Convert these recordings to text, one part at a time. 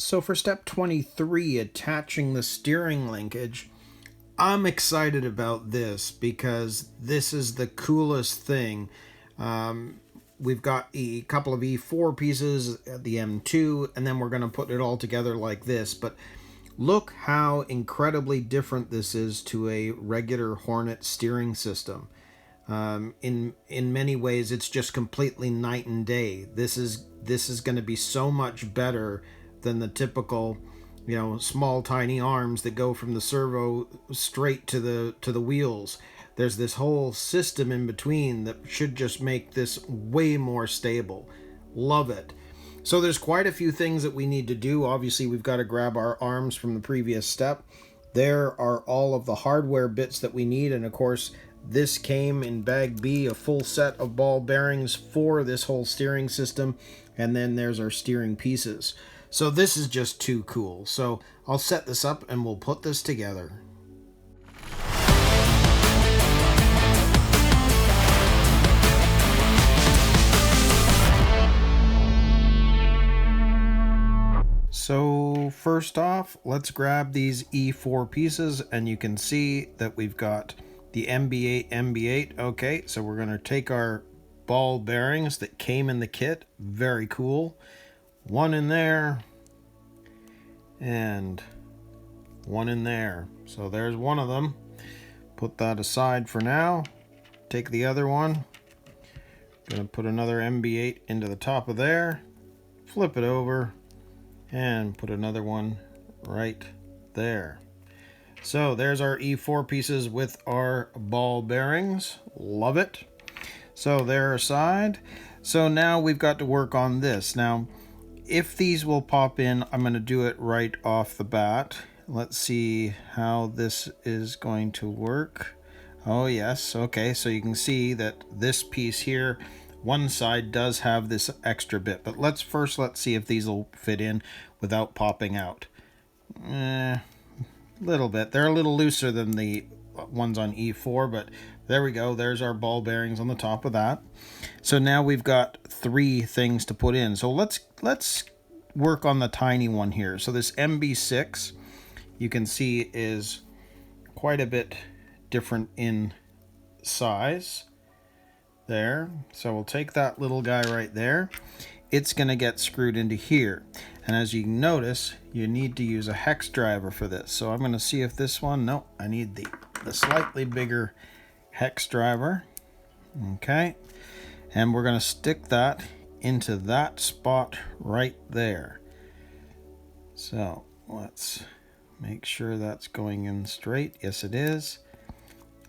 So for step 23, attaching the steering linkage, I'm excited about this because this is the coolest thing. We've got a couple of E4 pieces at the M2, and then we're going to put it all together like this. But look how incredibly different this is to a regular Hornet steering system. In many ways, it's just completely night and day. This is going to be so much better than the typical, small tiny arms that go from the servo straight to the wheels. There's this whole system in between that should just make this way more stable. Love it. So there's quite a few things that we need to do. Obviously, we've got to grab our arms from the previous step. There are all of the hardware bits that we need, and of course, this came in bag B, a full set of ball bearings for this whole steering system, and then there's our steering pieces. So this is just too cool. So I'll set this up and we'll put this together. So first off, let's grab these E4 pieces, and you can see that we've got the MB8. Okay, so we're going to take our ball bearings that came in the kit. Very cool. One in there and one in there. So there's one of them. Put that aside for now. Take the other one. Gonna put another MB8 into the top of there. Flip it over and put another one right there. So there's our E4 pieces with our ball bearings. Love it. So they're aside. So now we've got to work on this. Now, if these will pop in, I'm going to do it right off the bat. Let's see how this is going to work. Oh yes, okay, so you can see that this piece here, one side does have this extra bit, but let's see if these will fit in without popping out. Little bit. They're a little looser than the ones on E4, but there we go. There's our ball bearings on the top of that. So now we've got 3 things to put in. So let's work on the tiny one here. So this MB6, you can see, is quite a bit different in size there. So we'll take that little guy right there. It's going to get screwed into here. And as you can notice, you need to use a hex driver for this. So I'm going to see if this one, no, I need the slightly bigger hex driver. Okay. And we're going to stick that into that spot right there. So let's make sure that's going in straight. Yes, it is.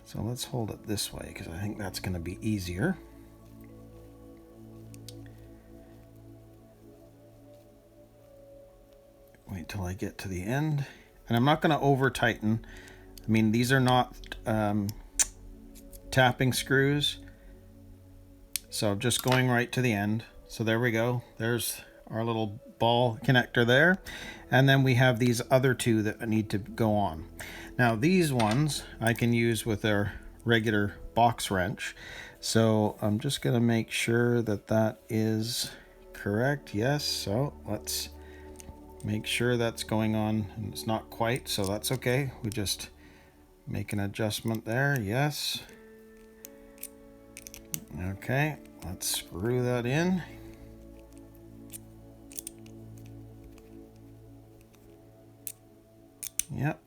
So let's hold it this way because I think that's going to be easier. Wait till I get to the end. And I'm not going to over tighten. I mean, these are not tapping screws. So just going right to the end. So there we go. There's our little ball connector there. And then we have these other 2 that need to go on. Now these ones I can use with our regular box wrench. So I'm just going to make sure that that is correct. Yes. So let's make sure that's going on. And it's not quite, so that's okay. We just make an adjustment there. Yes. Okay, let's screw that in. Yep.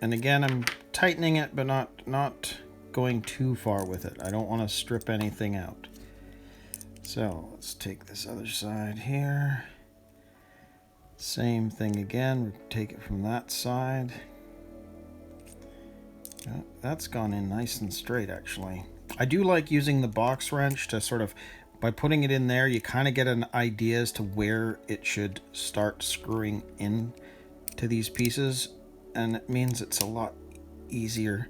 And again, I'm tightening it, but not going too far with it. I don't want to strip anything out. So let's take this other side here. Same thing again. Take it from that side. That's gone in nice and straight, actually. I do like using the box wrench to sort of, by putting it in there, you kind of get an idea as to where it should start screwing in to these pieces, and it means it's a lot easier.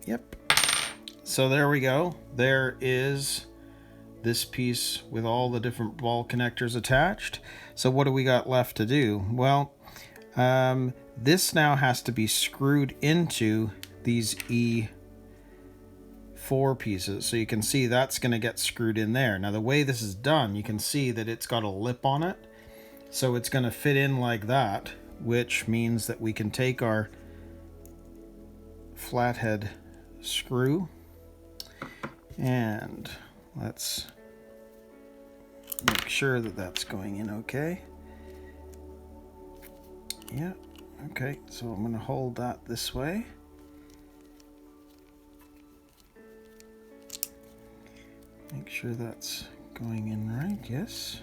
Yep. So there we go. There is this piece with all the different ball connectors attached. So what do we got left to do? Well, this now has to be screwed into these E5 4 pieces. So you can see that's going to get screwed in there. Now the way this is done, you can see that it's got a lip on it. So it's going to fit in like that, which means that we can take our flathead screw and let's make sure that that's going in okay. Yeah, okay, so I'm going to hold that this way. Make sure that's going in right, yes.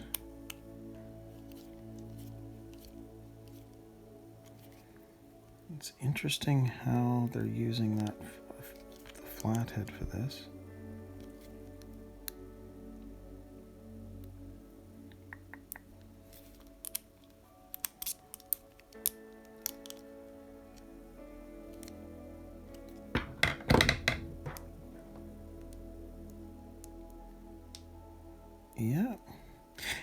It's interesting how they're using that the flathead for this. Yeah.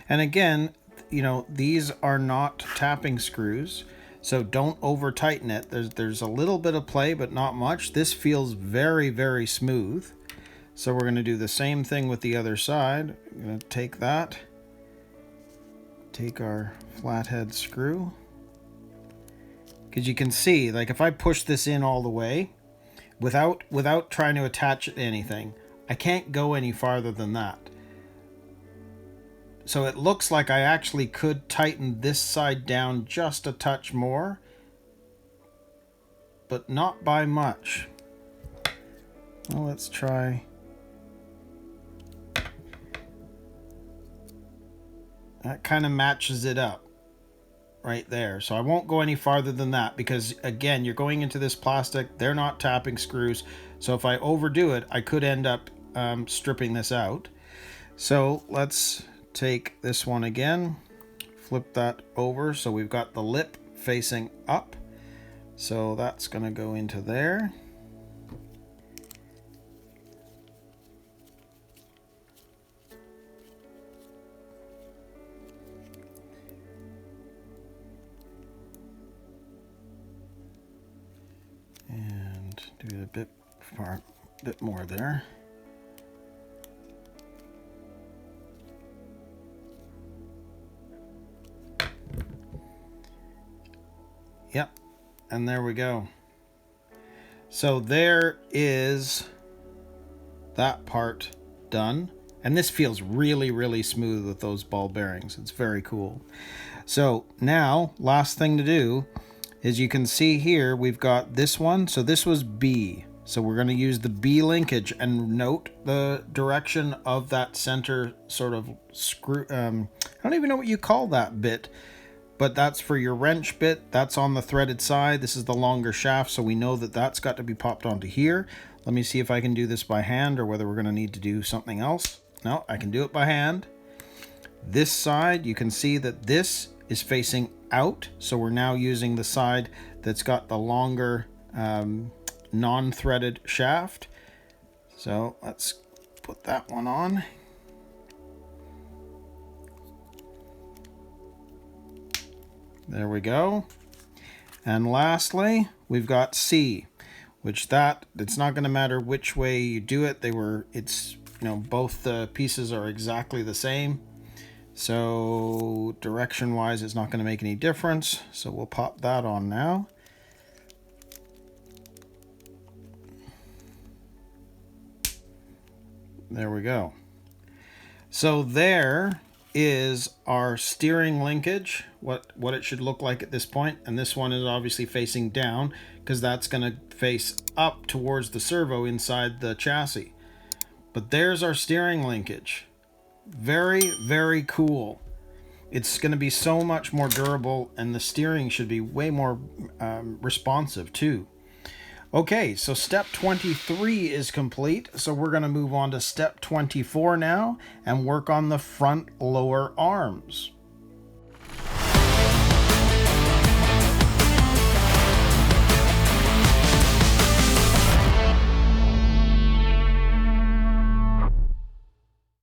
And again, you know, these are not tapping screws, so don't over tighten it. There's a little bit of play, but not much. This feels very, very smooth. So we're going to do the same thing with the other side. I'm going to take that, take our flathead screw, because you can see, like, if I push this in all the way without trying to attach it to anything, I can't go any farther than that. So it looks like I actually could tighten this side down just a touch more, but not by much. Well, let's try. That kind of matches it up right there. So I won't go any farther than that because, again, you're going into this plastic. They're not tapping screws. So if I overdo it, I could end up stripping this out. So let's take this one again, flip that over so we've got the lip facing up. So that's going to go into there. And do it a bit more there. Yep, and there we go. So there is that part done. And this feels really, really smooth with those ball bearings. It's very cool. So now, last thing to do is you can see here, we've got this one. So this was B. So we're going to use the B linkage and note the direction of that center sort of screw. I don't even know what you call that bit. But that's for your wrench bit. That's on the threaded side. This is the longer shaft, so we know that that's got to be popped onto here. Let me see if I can do this by hand or whether we're going to need to do something else. No, I can do it by hand. This side, you can see that this is facing out, so we're now using the side that's got the longer non-threaded shaft. So let's put that one on. There we go. And lastly, we've got C, which it's not going to matter which way you do it. It's, you know, both the pieces are exactly the same. So direction wise, it's not going to make any difference. So we'll pop that on now. There we go. So there is our steering linkage, what it should look like at this point. And this one is obviously facing down because that's going to face up towards the servo inside the chassis. But there's our steering linkage. Very, very cool. It's going to be so much more durable, and the steering should be way more responsive too. Okay, so step 23 is complete. So we're going to move on to step 24 now and work on the front lower arms.